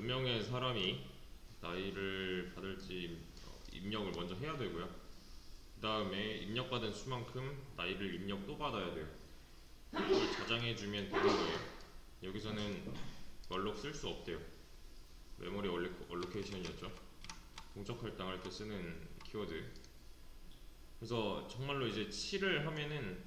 몇 명의 사람이 나이를 받을지 입력을 먼저 해야 되고요. 그 다음에 입력받은 수만큼 나이를 입력 또 받아야 돼요. 그걸 저장해주면 되는 거예요. 여기서는 얼록 쓸 수 없대요. 메모리 얼로케이션이었죠. 동적 할당할 때 쓰는 키워드. 그래서 정말로 이제 7을 하면은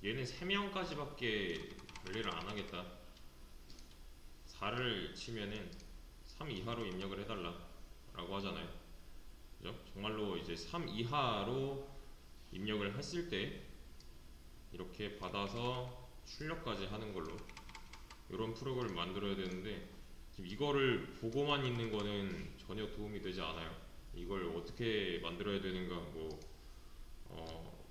얘는 3명까지밖에 관리를 안 하겠다. 4를 치면은 3 이하로 입력을 해달라 라고 하잖아요. 그죠? 정말로 이제 3 이하로 입력을 했을 때 이렇게 받아서 출력까지 하는 걸로 이런 프로그램을 만들어야 되는데, 지금 이거를 보고만 있는 거는 전혀 도움이 되지 않아요. 이걸 어떻게 만들어야 되는가,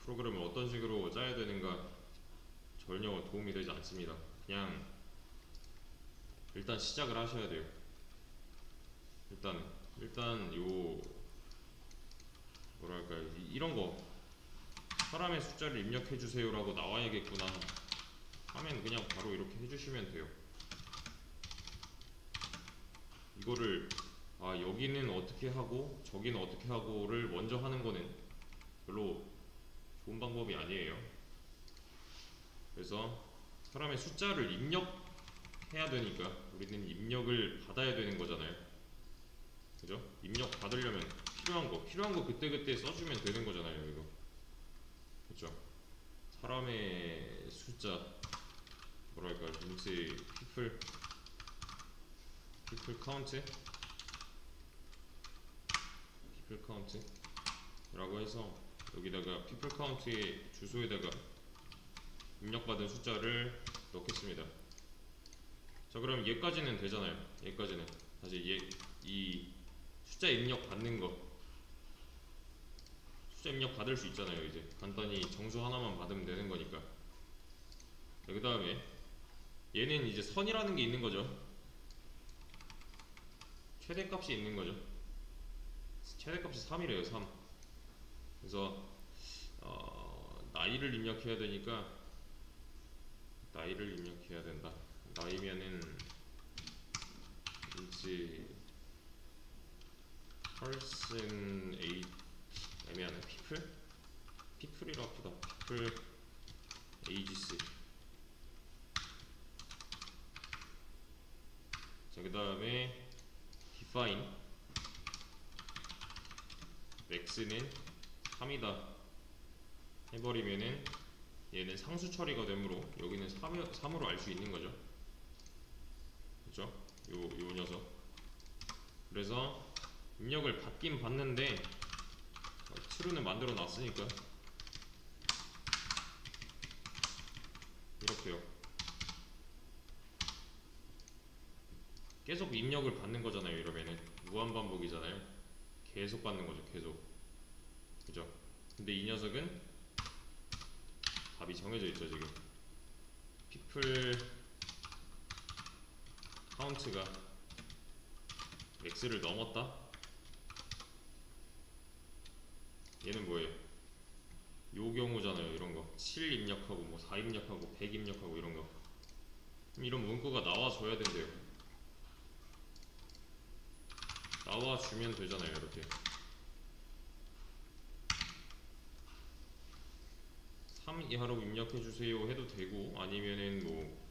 프로그램을 어떤 식으로 짜야 되는가 전혀 도움이 되지 않습니다. 그냥 일단 시작을 하셔야 돼요. 일단 요 뭐랄까, 이런 거 사람의 숫자를 입력해 주세요라고 나와야겠구나 하면 그냥 바로 이렇게 해주시면 돼요. 이거를 여기는 어떻게 하고 저기는 어떻게 하고를 먼저 하는 거는 별로 좋은 방법이 아니에요. 그래서 사람의 숫자를 입력해야 되니까 우리는 입력을 받아야 되는 거잖아요. 그죠? 입력 받으려면 필요한 거 그때그때 써주면 되는 거잖아요. 이거 그죠? 사람의 숫자, 뭐랄까, 인치 people count라고 해서 여기다가 people count의 주소에다가 입력받은 숫자를 넣겠습니다. 자, 그럼 얘까지는 되잖아요. 얘까지는 다시 이 숫자 입력 받는 거, 숫자 입력 받을 수 있잖아요. 이제 간단히 정수 하나만 받으면 되는 거니까. 그 다음에 얘는 이제 선이라는 게 있는 거죠. 최대값이 있는 거죠. 최대값이 3이래요. 3. 그래서 나이를 입력해야 되니까 나이를 입력해야 된다. 나이면은 왠지 person age, 애매하네. people이라 아프다. people ages. 자, 그 다음에 define max는 3이다 해버리면은 얘는 상수 처리가 되므로 여기는 3으로 알 수 있는 거죠. 그죠? 요 녀석. 그래서 입력을 받긴 받는데 true는 만들어 놨으니까 이렇게요. 계속 입력을 받는 거잖아요. 이러면은 무한반복이잖아요. 계속 받는 거죠. 계속. 그죠? 근데 이 녀석은 답이 정해져 있죠. 지금 people count가 x를 넘었다. 얘는 뭐예요? 요 경우잖아요. 이런 거 7 입력하고 뭐 4 입력하고 100 입력하고 이런 거. 이런 문구가 나와줘야 된대요. 나와주면 되잖아요. 이렇게 3 이하로 입력해주세요 해도 되고, 아니면은 뭐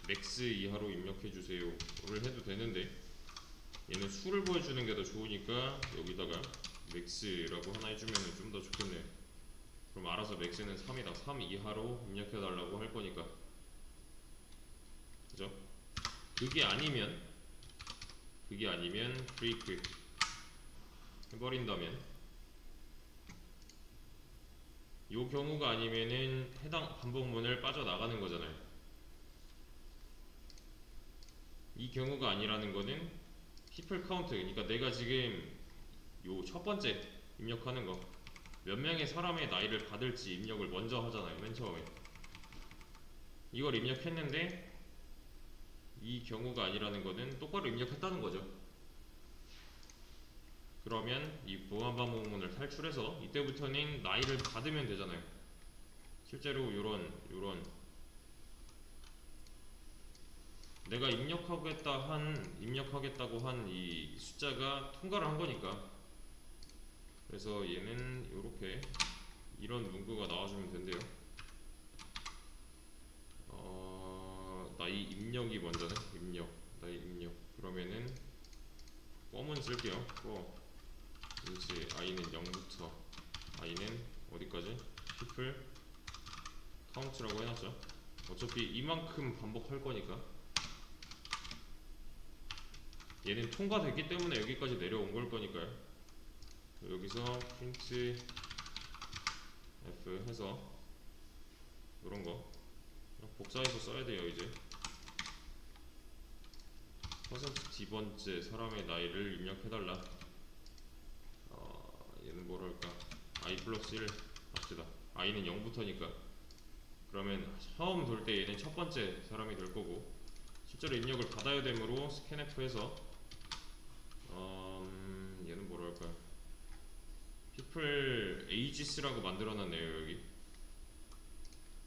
맥스 이하로 입력해주세요를 해도 되는데, 얘는 수를 보여주는 게 더 좋으니까 여기다가 맥스라고 하나 해주면 좀 더 좋겠네요. 그럼 알아서 맥스는 3이다. 3 이하로 입력해달라고 할 거니까. 그죠? 그게 아니면 브레이크 해버린다면, 요 경우가 아니면은 해당 반복문을 빠져나가는 거잖아요. 이 경우가 아니라는 거는 people count, 그러니까 내가 지금 요 첫 번째 입력하는 거 몇 명의 사람의 나이를 받을지 입력을 먼저 하잖아요. 맨 처음에 이걸 입력했는데 이 경우가 아니라는 거는 똑바로 입력했다는 거죠. 그러면 이 보안반복문을 탈출해서 이때부터는 나이를 받으면 되잖아요. 실제로 요런 내가 입력하겠다고 한 이 숫자가 통과를 한 거니까. 그래서 얘는 요렇게 이런 문구가 나와주면 된대요. 나이 입력이 먼저네. 나이 입력. 그러면은 껌은 쓸게요. 인치 i는 0부터 i는 어디까지? people count라고 해놨죠. 어차피 이만큼 반복할 거니까. 얘는 통과됐기 때문에 여기까지 내려온 걸 거니까요. 여기서 print f 해서 이런 거 복사해서 써야 돼요. 이제 %D번째 사람의 나이를 입력해달라. 얘는 뭐랄까, i 플러스 1 합시다. i는 0부터니까. 그러면 처음 돌 때 얘는 첫 번째 사람이 될 거고, 실제로 입력을 받아야 되므로 scanf해서 얘는 뭐랄까요, people ages라고 만들어놨네요. 여기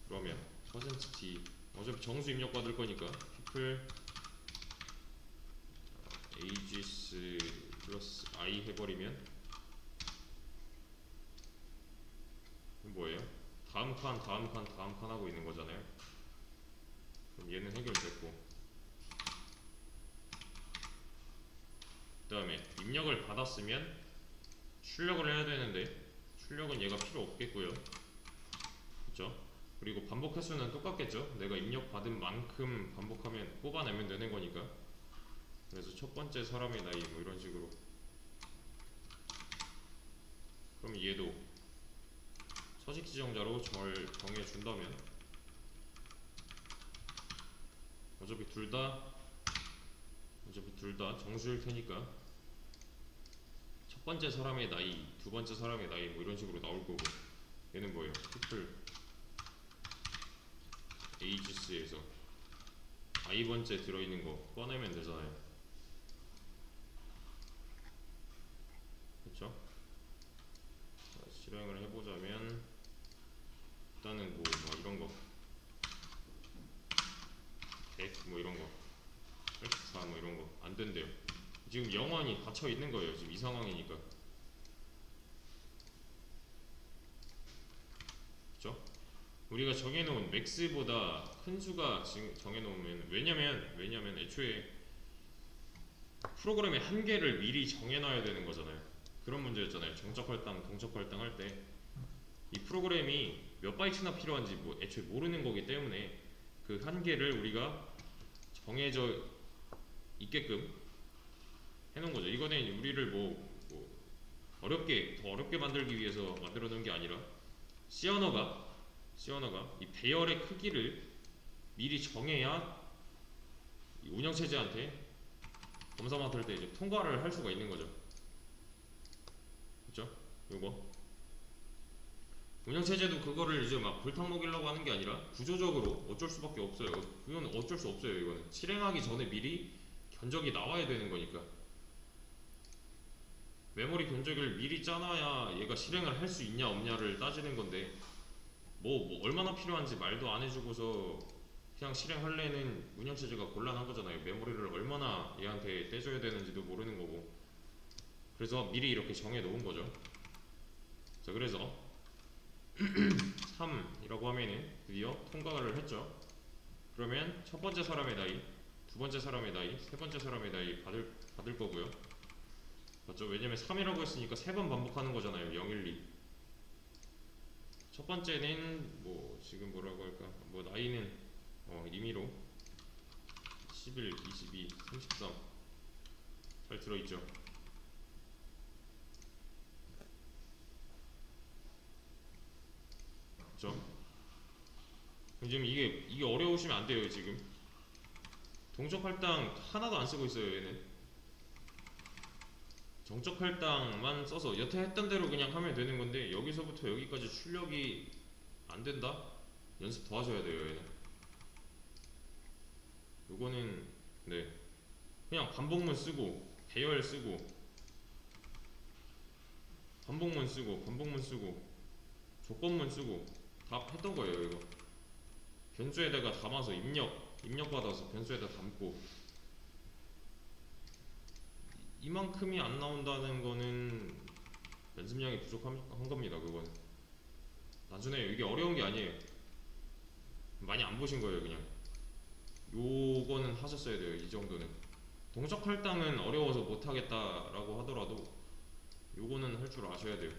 그러면 %D 어차피 정수 입력 받을 거니까 people ages 플러스 i 해버리면 뭐예요? 다음 칸 하고 있는 거잖아요. 그럼 얘는 해결됐고, 그 다음에 입력을 받았으면 출력을 해야 되는데 출력은 얘가 필요 없겠고요. 그쵸? 그리고 반복 횟수는 똑같겠죠? 내가 입력 받은 만큼 반복하면 뽑아내면 되는 거니까. 그래서 첫 번째 사람의 나이 뭐 이런 식으로. 그럼 얘도 서식 지정자로 정해준다면, 어차피 둘 다 정수일 테니까 첫 번째 사람의 나이, 두 번째 사람의 나이 뭐 이런 식으로 나올 거고, 얘는 뭐예요? people ages에서 i번째 들어있는 거 꺼내면 되잖아요. 그쵸? 실행을 해보자면 일단은 뭐 이런 거 100 뭐 이런 거 84 뭐 이런 거 안 된대요. 지금 영원히 닫혀 있는 거예요. 지금 이 상황이니까. 그쵸? 우리가 정해놓은 맥스보다 큰 수가 지금 정해놓으면, 왜냐면 애초에 프로그램의 한계를 미리 정해놔야 되는 거잖아요. 그런 문제였잖아요. 정적 할당, 동적 할당 할 때 이 프로그램이 몇 바이트나 필요한지 뭐 애초에 모르는 거기 때문에 그 한계를 우리가 정해져 있게끔 해놓은 거죠. 이거는 우리를 더 어렵게 만들기 위해서 만들어 놓은 게 아니라, C 언어가 이 배열의 크기를 미리 정해야 이 운영체제한테 검사 맡을 때 이제 통과를 할 수가 있는 거죠. 그쵸? 요거 운영체제도 그거를 이제 막 불탕 먹이려고 하는 게 아니라 구조적으로 어쩔 수밖에 없어요. 그건 어쩔 수 없어요. 이거는 실행하기 전에 미리 견적이 나와야 되는 거니까. 메모리 견적을 미리 짜놔야 얘가 실행을 할 수 있냐 없냐를 따지는 건데, 뭐 얼마나 필요한지 말도 안 해주고서 그냥 실행할래는 운영체제가 곤란한 거잖아요. 메모리를 얼마나 얘한테 떼줘야 되는지도 모르는 거고. 그래서 미리 이렇게 정해 놓은 거죠. 자, 그래서 3이라고 하면은 드디어 통과를 했죠. 그러면 첫 번째 사람의 나이, 두 번째 사람의 나이, 세 번째 사람의 나이 받을 거고요. 맞죠? 왜냐면 3이라고 했으니까 세 번 반복하는 거잖아요. 0, 1, 2. 첫 번째는 뭐 지금 뭐라고 할까? 뭐 나이는 임의로 11, 22, 33 잘 들어있죠. 그죠? 지금 이게 어려우시면 안 돼요. 지금 동적 할당 하나도 안 쓰고 있어요. 얘는 정적 할당만 써서 여태 했던 대로 그냥 하면 되는 건데, 여기서부터 여기까지 출력이 안 된다? 연습 더 하셔야 돼요. 얘는 요거는 네, 그냥 반복문 쓰고 배열 쓰고 반복문 쓰고 조건문 쓰고 다 했던 거예요. 이거 변수에다가 담아서 입력 입력받아서 변수에다 담고 이만큼이 안 나온다는 거는 연습량이 부족한 겁니다. 그건 단순해요. 이게 어려운 게 아니에요. 많이 안 보신 거예요. 그냥 요거는 하셨어야 돼요. 이 정도는 동적 할당은 어려워서 못하겠다라고 하더라도 요거는 할 줄 아셔야 돼요.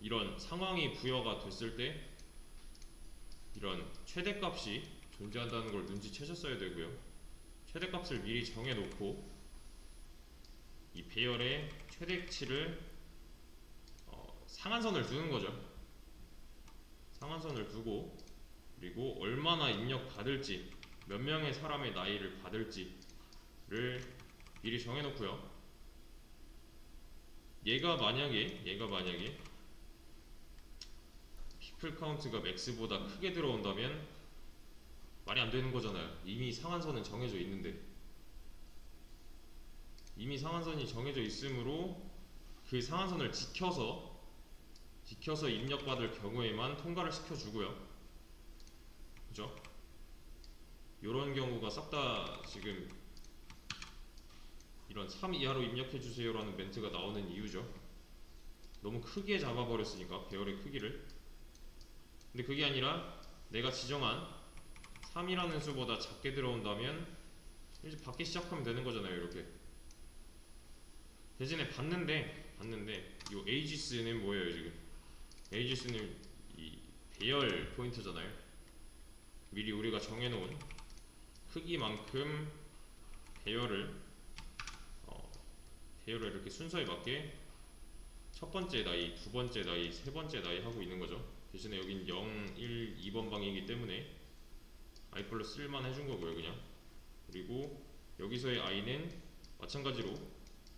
이런 상황이 부여가 됐을 때 이런 최대값이 존재한다는 걸 눈치채셨어야 되고요. 최대값을 미리 정해놓고 이 배열의 최대치를 상한선을 두는 거죠. 상한선을 두고 그리고 얼마나 입력 받을지 몇 명의 사람의 나이를 받을지를 미리 정해놓고요. 얘가 만약에 피플 카운트가 맥스보다 크게 들어온다면 말이 안 되는 거잖아요. 이미 상한선은 정해져 있는데 이미 상한선이 정해져 있으므로 그 상한선을 지켜서 입력받을 경우에만 통과를 시켜주고요. 그죠? 요런 경우가 싹 다 지금 이런 3 이하로 입력해주세요 라는 멘트가 나오는 이유죠. 너무 크게 잡아버렸으니까 배열의 크기를. 근데 그게 아니라 내가 지정한 3이라는 수보다 작게 들어온다면 이제 받기 시작하면 되는 거잖아요. 이렇게 대신에 받는데 이 에이지스는 뭐예요? 지금 에이지스는 이 배열 포인터잖아요. 미리 우리가 정해놓은 크기만큼 배열을 이렇게 순서에 맞게 첫 번째 나이, 두 번째 나이, 세 번째 나이 하고 있는 거죠. 대신에 여긴 0, 1, 2번 방이기 때문에 i 플러스 1만 해준 거고요. 그냥 그리고 여기서의 i는 마찬가지로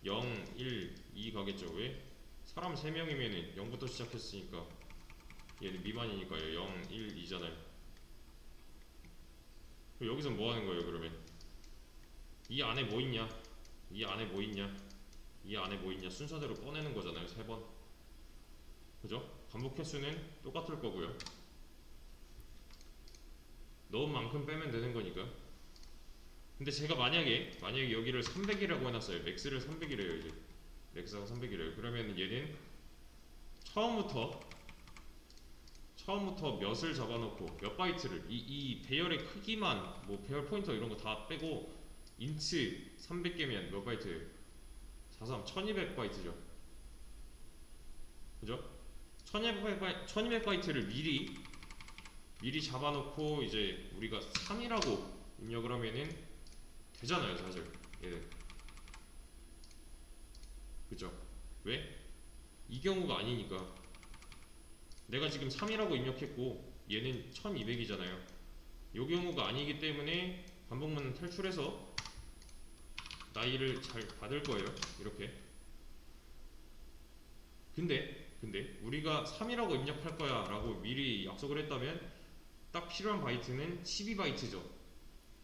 0, 1, 2 가겠죠. 왜? 사람 3명이면은 0부터 시작했으니까 얘는 미만이니까요. 0, 1, 2잖아요. 여기서 뭐 하는 거예요, 그러면? 이 안에 뭐 있냐? 이 안에 뭐 있냐? 이 안에 뭐 있냐? 순서대로 꺼내는 거잖아요. 3번. 그죠? 반복 횟수는 똑같을 거고요. 넣은 만큼 빼면 되는 거니까. 근데 제가 만약에 여기를 300이라고 해놨어요. 맥스를 300이래요. 이제 맥스가 300이래요. 그러면 얘는 처음부터 몇을 잡아놓고 몇 바이트를 이 배열의 크기만 뭐 배열 포인터 이런 거 다 빼고 인트 300개면 몇 바이트예요? 43 1200바이트죠. 그죠? 1200바이트를 미리 잡아놓고 이제 우리가 3이라고 입력을 하면은 되잖아요, 사실. 예. 그죠? 왜? 이 경우가 아니니까. 내가 지금 3이라고 입력했고 얘는 1200이잖아요. 이 경우가 아니기 때문에 반복문은 탈출해서 나이를 잘 받을 거예요. 이렇게. 근데 우리가 3이라고 입력할 거야 라고 미리 약속을 했다면 딱 필요한 바이트는 12바이트죠.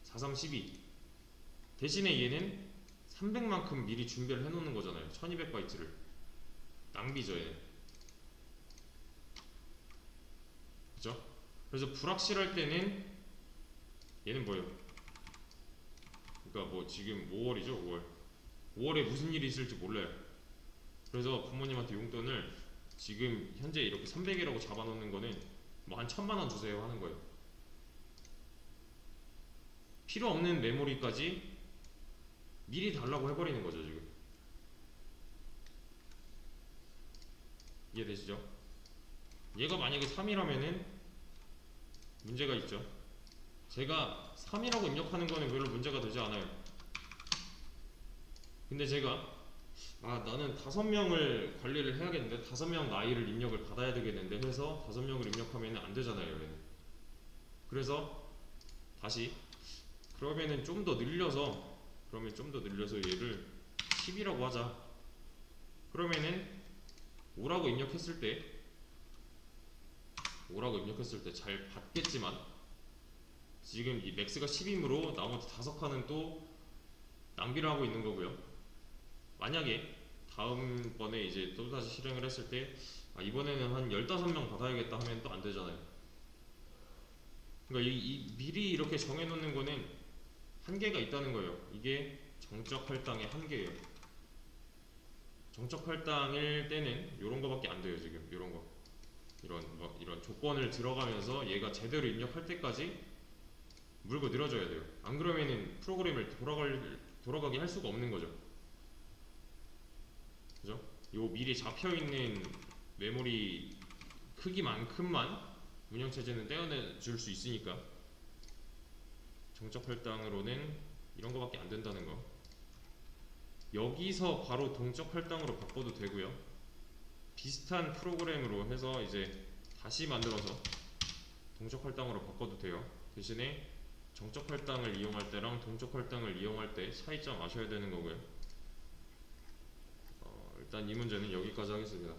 43, 12. 대신에 얘는 300만큼 미리 준비를 해놓는 거잖아요. 1200바이트를. 낭비죠, 얘는. 그죠? 그래서 불확실할 때는 얘는 뭐예요? 그러니까 뭐 지금 5월이죠, 5월. 5월에 무슨 일이 있을지 몰라요. 그래서 부모님한테 용돈을 지금 현재 이렇게 300이라고 잡아놓는 거는 뭐 한 1000만원 주세요 하는 거예요. 필요 없는 메모리까지 미리 달라고 해버리는 거죠, 지금. 이해되시죠? 얘가 만약에 3이라면은 문제가 있죠. 제가 3이라고 입력하는 거는 별로 문제가 되지 않아요. 근데 제가 나는 5명을 관리를 해야겠는데 5명 나이를 입력을 받아야 되겠는데 해서 5명을 입력하면 안 되잖아요, 얘는. 그래서 다시 그러면은 좀 더 늘려서 얘를 10이라고 하자. 그러면은 5라고 입력했을 때 잘 받겠지만 지금 이 맥스가 10이므로 나머지 5칸은 또 낭비를 하고 있는 거고요. 만약에 다음번에 이제 또다시 실행을 했을 때 이번에는 한 15명 받아야겠다 하면 또 안 되잖아요. 그러니까 미리 이렇게 정해놓는 거는 한계가 있다는 거예요. 이게 정적 할당의 한계예요. 정적 할당일 때는 이런 거밖에 안 돼요. 지금 이런 거, 이런 조건을 들어가면서 얘가 제대로 입력할 때까지 물고 늘어져야 돼요. 안 그러면은 프로그램을 돌아가게 할 수가 없는 거죠. 그죠? 요 미리 잡혀 있는 메모리 크기만큼만 운영체제는 떼어내줄 수 있으니까 정적 할당으로는 이런 거밖에 안 된다는 거. 여기서 바로 동적 할당으로 바꿔도 되고요. 비슷한 프로그램으로 해서 이제 다시 만들어서 동적 할당으로 바꿔도 돼요. 대신에 정적 할당을 이용할 때랑 동적 할당을 이용할 때 차이점 아셔야 되는 거고요. 일단 이 문제는 여기까지 하겠습니다.